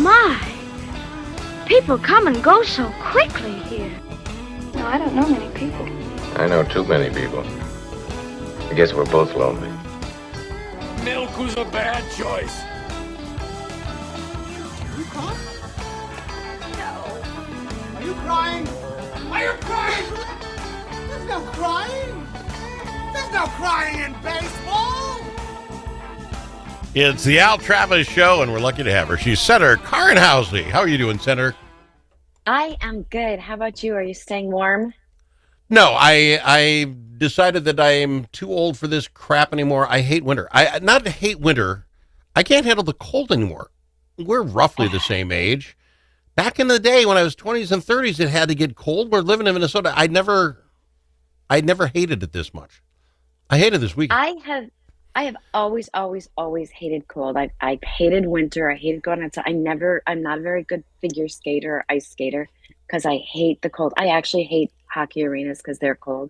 my. People come and go so quickly here. No, I don't know many people. I know too many people. I guess we're both lonely. Milk was a bad choice. Are you crying? No. Are you crying? Are you crying? There's no crying. There's no crying in baseball. It's the Al Travis Show, and we're lucky to have her. She's Senator Karin Housley. How are you doing, Senator? I am good. How about you? Are you staying warm? No, I decided that I am too old for this crap anymore. I hate winter. I not hate winter. I can't handle the cold anymore. We're roughly the same age. Back in the day when I was 20s and 30s, it had to get cold. We're living in Minnesota. I never hated it this much. I hated this weekend. I have always hated cold. I've hated winter. I hated going outside. I'm not a very good figure skater or ice skater because I hate the cold. I actually hate hockey arenas because they're cold.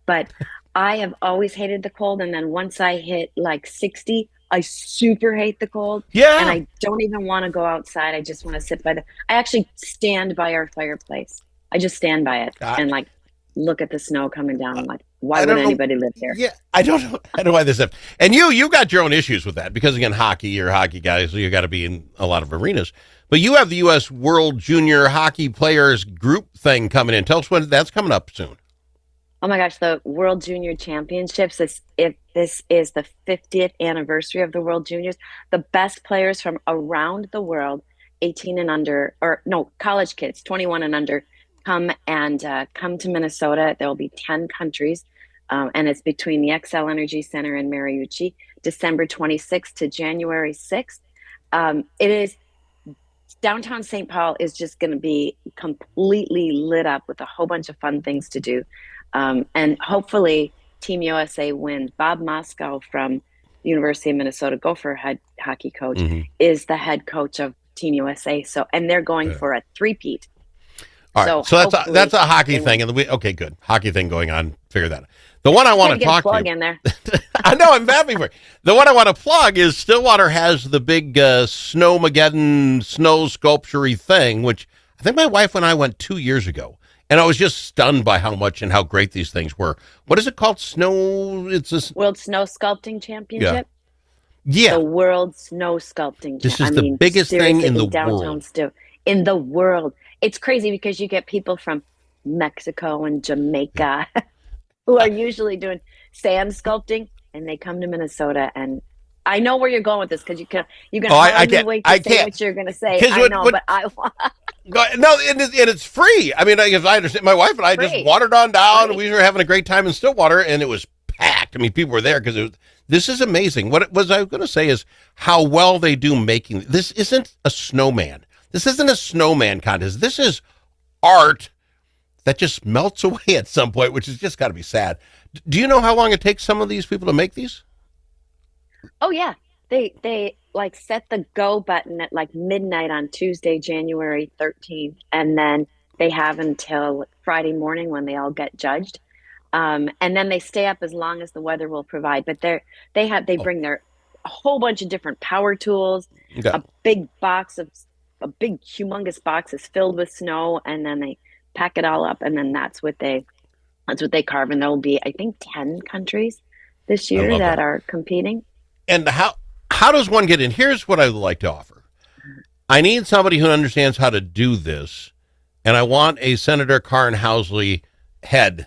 But I have always hated the cold. And then once I hit like 60, I super hate the cold. Yeah. And I don't even want to go outside. I just want to sit I actually stand by our fireplace. I just stand by it and like look at the snow coming down. I'm like, why would anybody live here? Yeah, I don't know why this happens. And you got your own issues with that because, again, hockey, you're hockey guys, so you got to be in a lot of arenas. But you have the U.S. World Junior Hockey Players Group thing coming in. Tell us when that's coming up soon. Oh my gosh, the World Junior Championships. This is the 50th anniversary of the World Juniors. The best players from around the world, 18 and under, or no, college kids, 21 and under, come to Minnesota. There will be 10 countries, and it's between the XL Energy Center in Mariucci, December 26th to January 6th. It is downtown St. Paul is just going to be completely lit up with a whole bunch of fun things to do. And hopefully Team USA wins. Bob Moskow from the University of Minnesota Gopher head hockey coach is the head coach of Team USA. And they're going for a three-peat. All right, so that's a hockey thing. Okay, good. Hockey thing going on. Figure that out. The one I want to talk to you. In there. I know, I'm happy for you. The one I want to plug is Stillwater has the big Snowmageddon snow sculpture thing, which I think my wife and I went 2 years ago. And I was just stunned by how much and how great these things were. What is it called? World Snow Sculpting Championship? Yeah. The World Snow Sculpting. This is the biggest thing in the world. In the world. It's crazy because you get people from Mexico and Jamaica who are usually doing sand sculpting, and they come to Minnesota. And I know where you're going with this because you can hardly wait to say what you're going to say. I know, but I want. No, and it's free. I mean, as I understand, my wife and I just wandered on down. Right. We were having a great time in Stillwater, and it was packed. I mean, people were there because this is amazing. What I was going to say is how well they do making this. Isn't a snowman. This isn't a snowman contest. This is art that just melts away at some point, which has just got to be sad. Do you know how long it takes some of these people to make these? Oh yeah, they like set the go button at like midnight on Tuesday, January 13th, and then they have until Friday morning when they all get judged, and then they stay up as long as the weather will provide. But they bring a whole bunch of different power tools, a big humongous box is filled with snow, and then they pack it all up, and then that's what they carve. And there will be, I think, 10 countries this year that are competing. And how does one get in? Here's what I would like to offer. I need somebody who understands how to do this, and I want a Senator Karin Housley head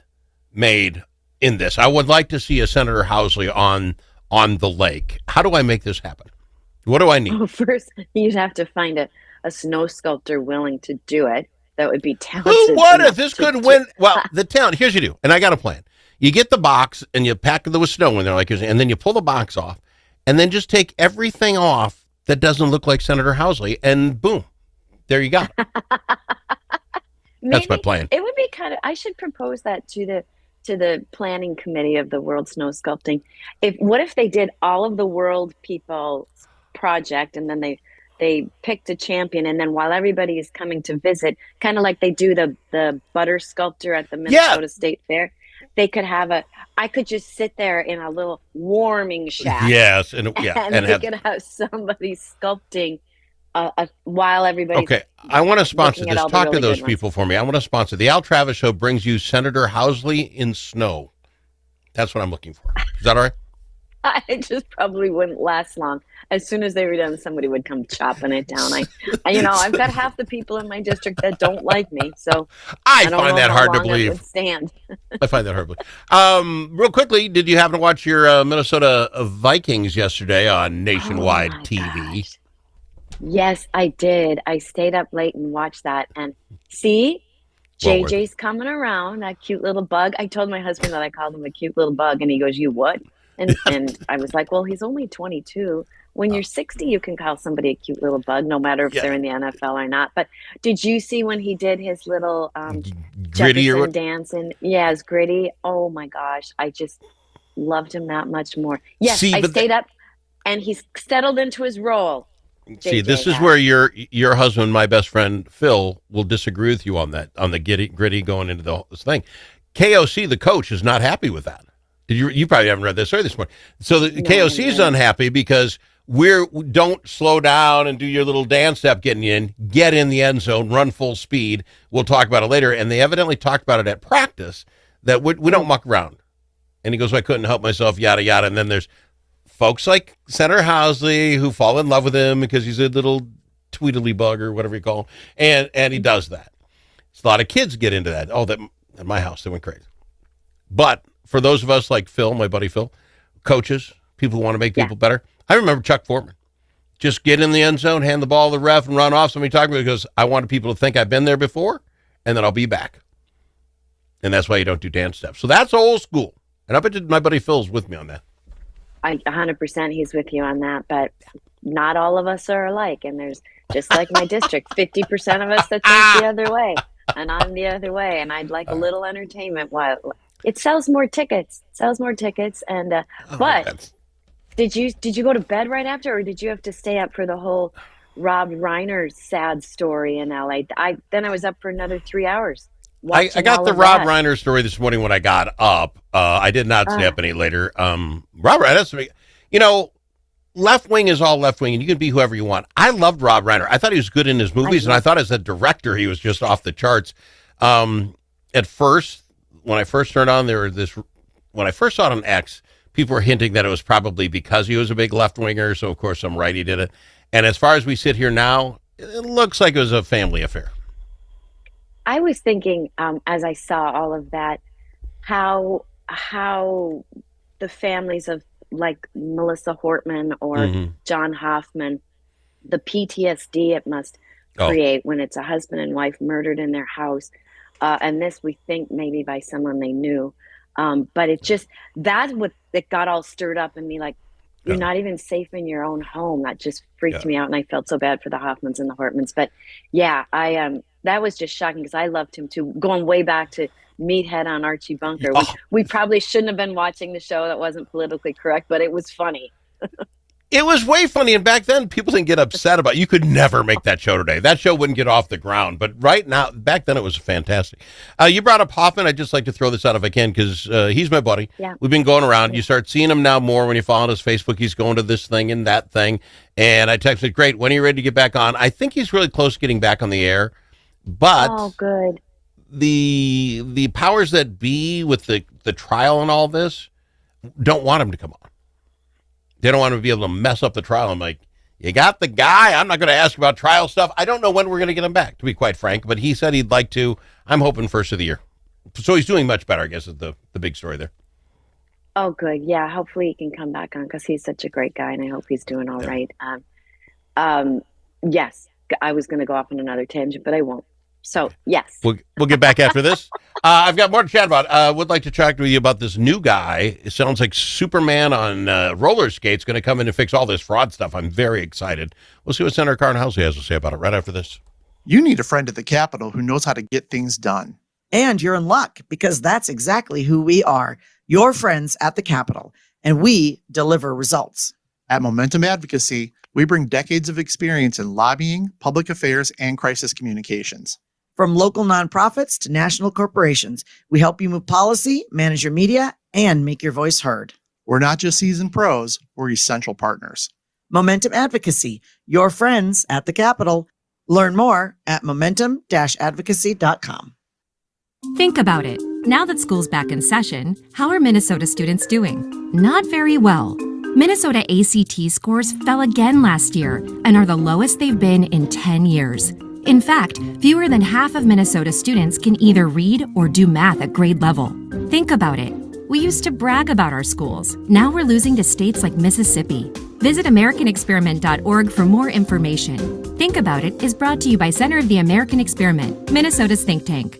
made in this. I would like to see a Senator Housley on the lake. How do I make this happen? What do I need? Well, first, you'd have to find a snow sculptor willing to do it. That would be talented. Who would if this could win? Well, the talent. Here's what you do, and I got a plan. You get the box and you pack it with snow in there, and then you pull the box off, and then just take everything off that doesn't look like Senator Housley, and boom, there you go. That's my plan. It would be I should propose that to the planning committee of the World Snow Sculpting. What if they did all of the world people project, and then they picked a champion, and then while everybody is coming to visit, kind of like they do the butter sculptor at the Minnesota State Fair, they could have I could just sit there in a little warming shack. Yes, and they could have somebody sculpting while everybody's Okay, I want to sponsor looking at this. all the Talk to really those good ones. people for me. I want to sponsor. The Al Travis Show brings you Senator Housley in snow. That's what I'm looking for. Is that all right? It just probably wouldn't last long. As soon as they were done, somebody would come chopping it down. I've got half the people in my district that don't like me, so I don't find know that how hard to long it believe. would stand. I find that hard to believe. Real quickly, did you happen to watch your Minnesota Vikings yesterday on nationwide Oh my TV? gosh. Yes, I did. I stayed up late and watched that. And see, Well worth JJ's coming around, that cute little bug. I told my husband that I called him a cute little bug, and he goes, "You what?" And I was like, "Well, he's only 22. When you're 60, you can call somebody a cute little bug, no matter if Yeah. they're in the NFL or not." But did you see when he did his little Gritty or Jefferson what? dance? And yeah, it's gritty. Oh my gosh, I just loved him that much more. Yes, See, I but stayed up, and he's settled into his role. See, this is has. where your husband, my best friend Phil, will disagree with you on that, on the gritty going into this thing. KOC, the coach, is not happy with that. You probably haven't read this story this morning. So the KOC is unhappy because don't slow down and do your little dance step getting in, get in the end zone, run full speed. We'll talk about it later. And they evidently talked about it at practice that we don't muck around. And he goes, I couldn't help myself, yada, yada. And then there's folks like Senator Housley who fall in love with him because he's a little tweedly bug or whatever you call him. And he does that. So a lot of kids get into that. Oh, that at my house, they went crazy. But for those of us like Phil, my buddy Phil, coaches, people who want to make people better. I remember Chuck Foreman. Just get in the end zone, hand the ball to the ref, and run off. Somebody talking to me because I wanted people to think I've been there before, and then I'll be back. And that's why you don't do dance steps. So that's old school. And I bet my buddy Phil's with me on that. 100% he's with you on that, but not all of us are alike. And there's just like my district, 50% of us that think the other way, and I'm the other way. And I'd like a little entertainment while it sells more tickets. And but did you go to bed right after, or did you have to stay up for the whole Rob Reiner's sad story in LA? Then I was up for another 3 hours. I got the Rob Reiner story this morning when I got up. I did not stay up any later. Rob Reiner, left wing is all left wing, and you can be whoever you want. I loved Rob Reiner. I thought he was good in his movies, and I thought as a director he was just off the charts. At first, when I first turned on, when I first saw it on X, people were hinting that it was probably because he was a big left winger. So of course, I'm right, he did it. And as far as we sit here now, it looks like it was a family affair. I was thinking, as I saw all of that, how the families of like Melissa Hortman or John Hoffman, the PTSD it must create when it's a husband and wife murdered in their house. And this, we think, maybe by someone they knew. But it just, that's what it got all stirred up in me. Like, you're not even safe in your own home. That just freaked me out. And I felt so bad for the Hoffmans and the Hortmans. But yeah, that was just shocking because I loved him too. Going way back to Meathead on Archie Bunker. We probably shouldn't have been watching the show. That wasn't politically correct, but it was funny. It was way funny, and back then, people didn't get upset about it. You could never make that show today. That show wouldn't get off the ground, but right now, back then, it was fantastic. You brought up Hoffman. I'd just like to throw this out if I can, because he's my buddy. Yeah. We've been going around. You start seeing him now more when you follow his Facebook. He's going to this thing and that thing, and I texted, great, when are you ready to get back on? I think he's really close to getting back on the air, but good. The powers that be with the trial and all this don't want him to come on. They don't want to be able to mess up the trial. I'm like, you got the guy. I'm not going to ask about trial stuff. I don't know when we're going to get him back, to be quite frank, but he said he'd like to. I'm hoping first of the year. So he's doing much better, I guess, is the big story there. Oh, good. Yeah, hopefully he can come back on because he's such a great guy, and I hope he's doing all right. Yes, I was going to go off on another tangent, but I won't. So, yes. We'll get back after this. I've got more to chat about. Would like to chat with you about this new guy. It sounds like Superman on roller skates, going to come in and fix all this fraud stuff. I'm very excited. We'll see what Senator Karin Housley has to say about it right after this. You need a friend at the Capitol who knows how to get things done. And you're in luck, because that's exactly who we are, your friends at the Capitol, and we deliver results. At Momentum Advocacy, we bring decades of experience in lobbying, public affairs, and crisis communications. From local nonprofits to national corporations, we help you move policy, manage your media, and make your voice heard. We're not just seasoned pros, we're essential partners. Momentum Advocacy, your friends at the Capitol. Learn more at momentum-advocacy.com. Think about it. Now that school's back in session, how are Minnesota students doing? Not very well. Minnesota ACT scores fell again last year and are the lowest they've been in 10 years. In fact, fewer than half of Minnesota students can either read or do math at grade level. Think about it. We used to brag about our schools. Now we're losing to states like Mississippi. Visit AmericanExperiment.org for more information. Think About It is brought to you by Center of the American Experiment, Minnesota's think tank.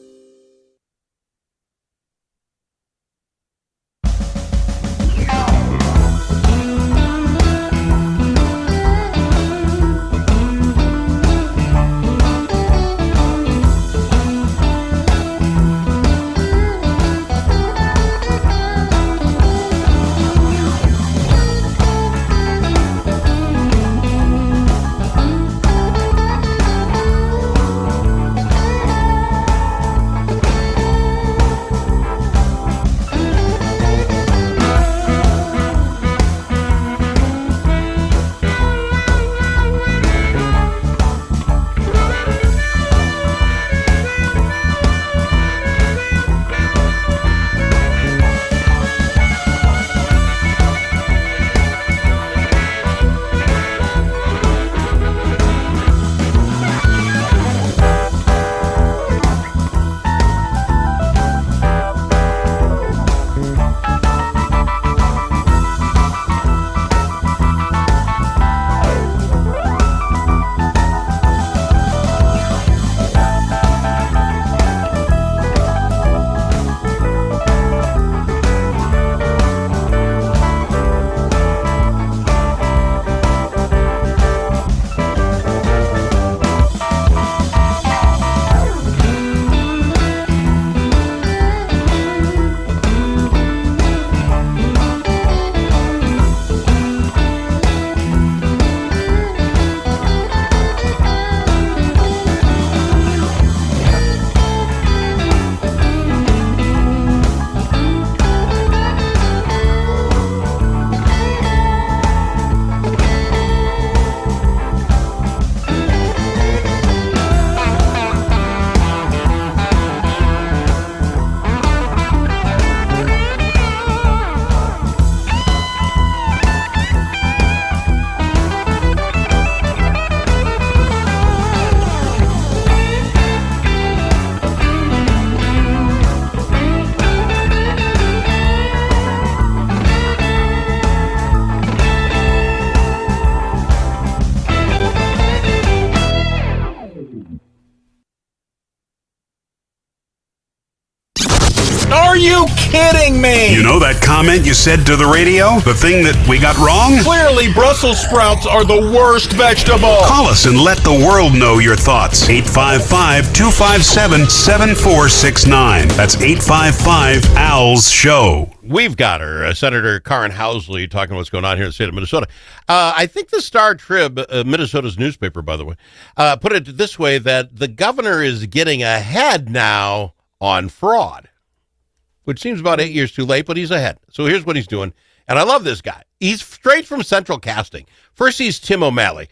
Are you kidding me? You know that comment you said to the radio? The thing that we got wrong? Clearly, Brussels sprouts are the worst vegetable. Call us and let the world know your thoughts. 855-257-7469. That's 855-ALS-SHOW. We've got her, Senator Karin Housley, talking what's going on here in the state of Minnesota. I think the Star Trib, Minnesota's newspaper, by the way, put it this way, that the governor is getting ahead now on fraud, which seems about 8 years too late, but he's ahead. So here's what he's doing. And I love this guy. He's straight from Central Casting. First, he's Tim O'Malley,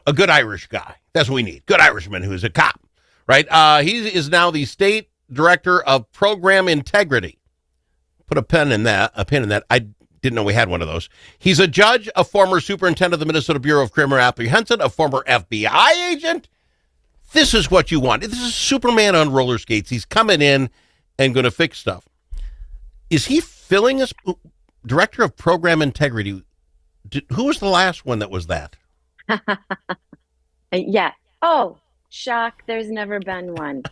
a good Irish guy. That's what we need. Good Irishman who's a cop, right? He is now the state director of program integrity. Put a pin in that. I didn't know we had one of those. He's a judge, a former superintendent of the Minnesota Bureau of Criminal Apprehension, a former FBI agent. This is what you want. This is Superman on roller skates. He's coming in and going to fix stuff. Is he filling us director of program integrity? Who was the last one that was that? Yeah. Oh, shock. There's never been one.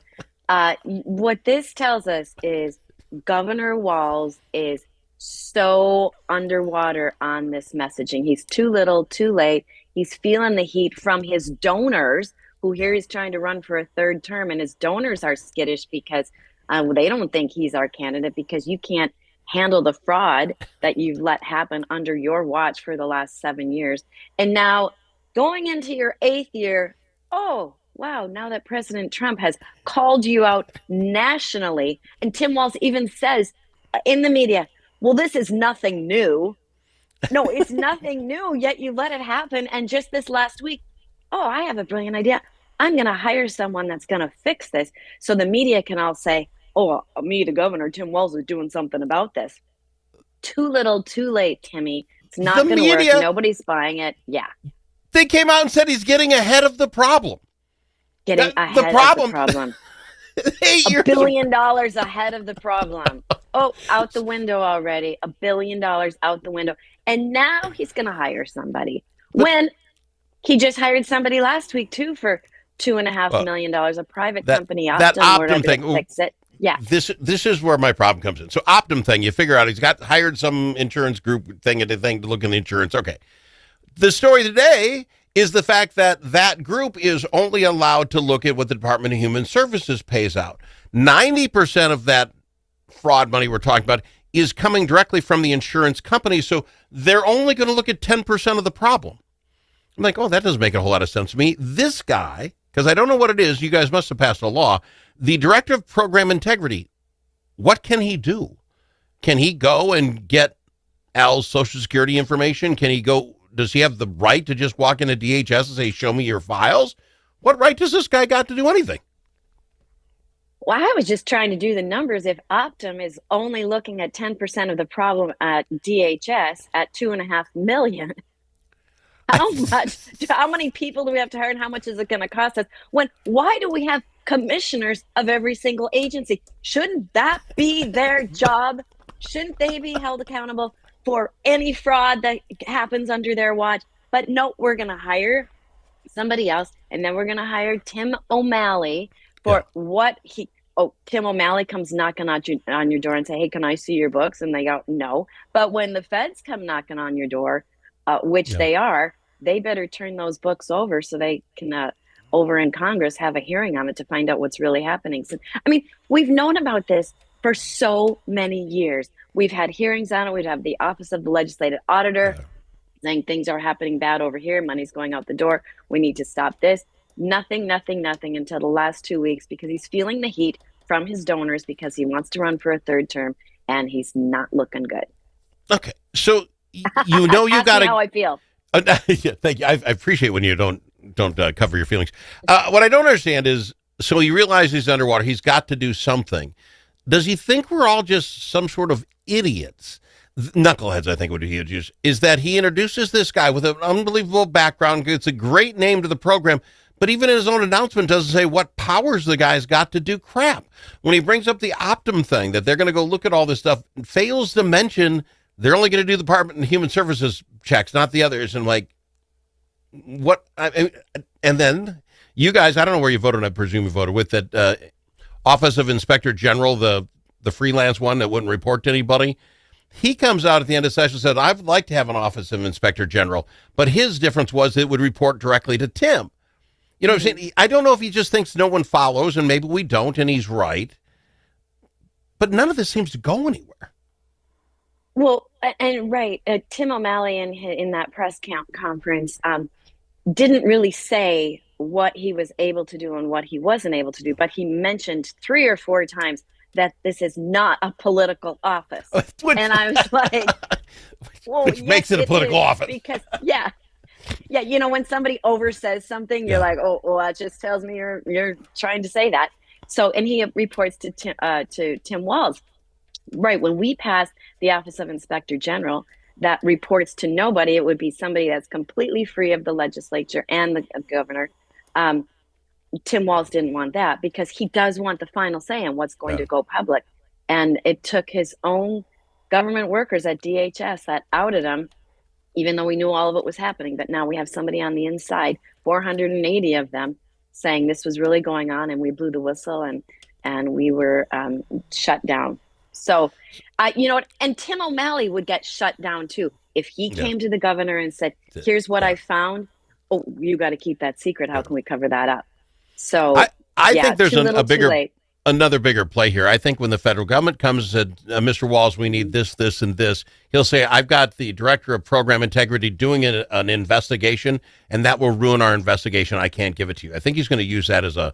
What this tells us is Governor Walz is so underwater on this messaging. He's too little, too late. He's feeling the heat from his donors, who here he's trying to run for a third term, and his donors are skittish because they don't think he's our candidate because you can't handle the fraud that you've let happen under your watch for the last 7 years. And now going into your 8th year, oh, wow, now that President Trump has called you out nationally, and Tim Walz even says in the media, well, this is nothing new. No, it's nothing new, yet you let it happen. And just this last week, oh, I have a brilliant idea. I'm going to hire someone that's going to fix this. So the media can all say, oh, me, the governor, Tim Walz, is doing something about this. Too little, too late, Timmy. It's not going to work. Nobody's buying it. Yeah. They came out and said he's getting ahead of the problem. Getting ahead of the problem. $1 billion ahead of the problem. Oh, out the window already. $1 billion out the window. And now he's going to hire somebody. When he just hired somebody last week, too, for $2.5 million, a private company. That Optum thing. Fix it. Yeah. This is where my problem comes in. So Optum thing, you figure out he's got hired some insurance group thing to look in the insurance. Okay. The story today is the fact that that group is only allowed to look at what the Department of Human Services pays out. 90% of that fraud money we're talking about is coming directly from the insurance company. So they're only going to look at 10% of the problem. I'm like, oh, that doesn't make a whole lot of sense to me. This guy, because I don't know what it is, you guys must have passed a law. The Director of Program Integrity, what can he do? Can he go and get Al's Social Security information? Does he have the right to just walk into DHS and say, show me your files? What right does this guy got to do anything? Well, I was just trying to do the numbers. If Optum is only looking at 10% of the problem at DHS at $2.5 million, how many people do we have to hire and how much is it going to cost us? Why do we have commissioners of every single agency? Shouldn't that be their job? Shouldn't they be held accountable for any fraud that happens under their watch? But no, we're going to hire somebody else, and then we're going to hire Tim O'Malley for Tim O'Malley comes knocking on your door and say, hey, can I see your books? And they go, no. But when the feds come knocking on your door, which they are, they better turn those books over so they can, over in Congress, have a hearing on it to find out what's really happening. So, I mean, we've known about this for so many years. We've had hearings on it. We'd have the Office of the Legislative Auditor saying things are happening bad over here. Money's going out the door. We need to stop this. Nothing until the last 2 weeks because he's feeling the heat from his donors because he wants to run for a third term and he's not looking good. Okay. So, you know, you got to. How I feel. Yeah, thank you. I appreciate when you don't cover your feelings. What I don't understand is, so he realizes he's underwater. He's got to do something. Does he think we're all just some sort of idiots? Knuckleheads, I think would he use. Is that he introduces this guy with an unbelievable background. It's a great name to the program, but even in his own announcement doesn't say what powers the guy's got to do crap. When he brings up the Optum thing, that they're going to go look at all this stuff, fails to mention they're only going to do the Department of Human Services checks, not the others. And like, what? And then you guys, I don't know where you voted. I presume you voted with that Office of Inspector General, the freelance one that wouldn't report to anybody. He comes out at the end of the session and said, I'd like to have an Office of Inspector General, but his difference was it would report directly to Tim. You know what I'm saying? I don't know if he just thinks no one follows, and maybe we don't, and he's right. But none of this seems to go anywhere. Well, and right, Tim O'Malley in that press conference didn't really say what he was able to do and what he wasn't able to do, but he mentioned 3 or 4 times that this is not a political office. And I was like, well, which makes it a political office. Because, yeah, you know, when somebody oversays something, you're like, oh, well, that just tells me you're trying to say that. So, and he reports to Tim Walz. Right, when we passed the Office of Inspector General that reports to nobody, it would be somebody that's completely free of the legislature and the governor. Tim Walz didn't want that because he does want the final say on what's going to go public. And it took his own government workers at DHS that outed him, even though we knew all of it was happening. But now we have somebody on the inside, 480 of them, saying this was really going on, and we blew the whistle and we were shut down. So, you know what? And Tim O'Malley would get shut down, too. If he came to the governor and said, here's what I found. Oh, you got to keep that secret. How can we cover that up? So I think there's another bigger play here. I think when the federal government comes and said, Mr. Walz, we need this, this, and this, he'll say, I've got the director of program integrity doing an investigation, and that will ruin our investigation. I can't give it to you. I think he's going to use that as a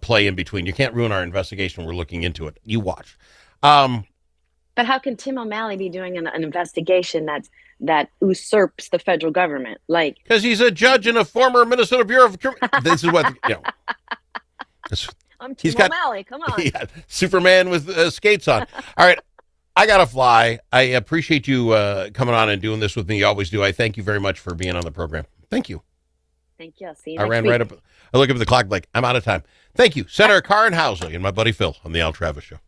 play in between. You can't ruin our investigation. We're looking into it. You watch. But how can Tim O'Malley be doing an investigation that's that usurps the federal government. Like, because he's a judge in a former Minnesota Bureau of This is what I'm he's Tim got O'Malley. Come on. Yeah, Superman with skates on. All right, I gotta fly. I appreciate you coming on and doing this with me. You always do. I thank you very much for being on the program. Thank you. Thank you. I'll see you I next ran week. right up. I look up at the clock like I'm out of time. Thank you, Senator Karin Housley and my buddy Phil on the Al Travis Show.